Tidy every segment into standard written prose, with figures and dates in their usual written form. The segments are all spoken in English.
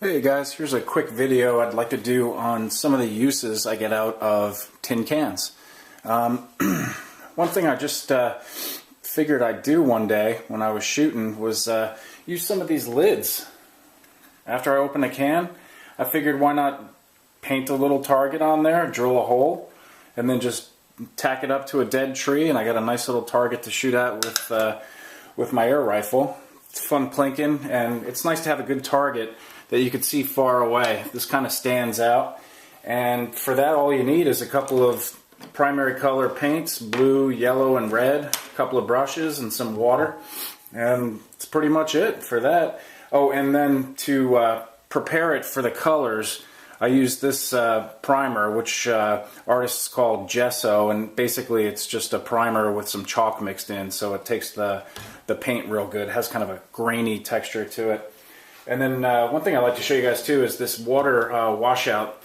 Hey guys, here's a quick video I'd like to do on some of the uses I get out of tin cans. One thing I just figured I'd do one day when I was shooting was use some of these lids. After I open a can, I figured why not paint a little target on there, drill a hole, and then just tack it up to a dead tree, and I got a nice little target to shoot at with my air rifle. It's fun plinking, and it's nice to have a good target that you could see far away. This kind of stands out, and for that all you need is a couple of primary color paints, blue, yellow, and red, a couple of brushes, and some water, and that's pretty much it for that. Oh, and then to prepare it for the colors, I use this primer, which artists call gesso, and basically it's just a primer with some chalk mixed in, so it takes the paint real good. It has kind of a grainy texture to it. And then one thing I'd like to show you guys too is this water washout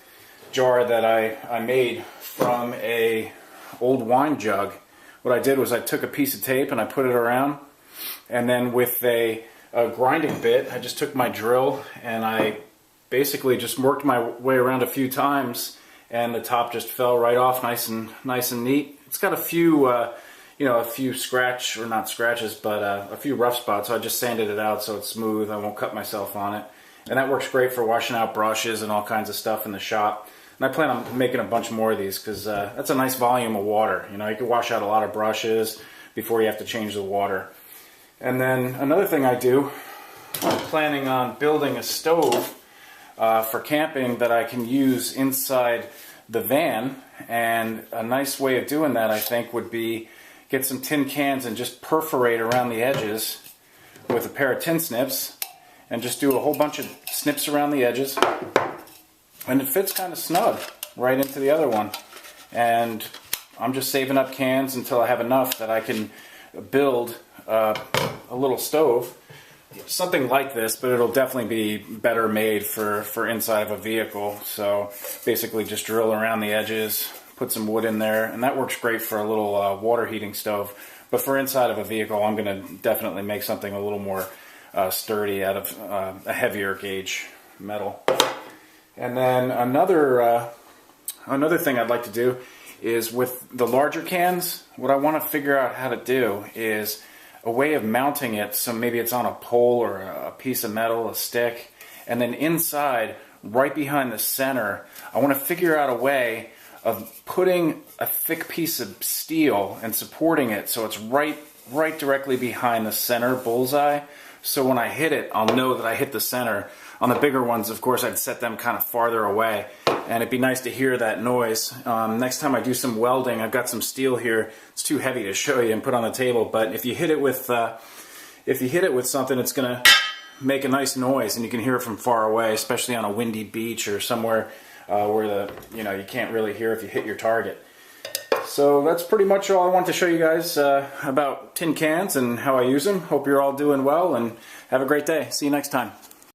jar that I made from a old wine jug. What I did was I took a piece of tape and I put it around, and then with a grinding bit I just took my drill and I basically just worked my way around a few times, and the top just fell right off nice and neat. It's got a few a few a few rough spots, so I just sanded it out so it's smooth. I won't cut myself on it. And that works great for washing out brushes and all kinds of stuff in the shop. And I plan on making a bunch more of these because that's a nice volume of water. You know, you can wash out a lot of brushes before you have to change the water. And then another thing I do, I'm planning on building a stove for camping that I can use inside the van. And a nice way of doing that, I think, would be get some tin cans and just perforate around the edges with a pair of tin snips, and just do a whole bunch of snips around the edges, and it fits kind of snug right into the other one. And I'm just saving up cans until I have enough that I can build a little stove, something like this, but it'll definitely be better made for inside of a vehicle. So basically just drill around the edges, put some wood in there, and that works great for a little water heating stove. But for inside of a vehicle, I'm going to definitely make something a little more sturdy out of a heavier gauge metal. And then another thing I'd like to do is with the larger cans, what I want to figure out how to do is a way of mounting it, so maybe it's on a pole or a piece of metal, a stick, and then inside, right behind the center, I want to figure out a way of putting a thick piece of steel and supporting it so it's right directly behind the center bullseye. So when I hit it, I'll know that I hit the center. On the bigger ones, of course, I'd set them kind of farther away, and it'd be nice to hear that noise. Next time I do some welding, I've got some steel here. It's too heavy to show you and put on the table, but if you hit it with something, it's gonna make a nice noise, and you can hear it from far away, especially on a windy beach or somewhere where you can't really hear if you hit your target. So that's pretty much all I want to show you guys about tin cans and how I use them. Hope you're all doing well, and have a great day. See you next time.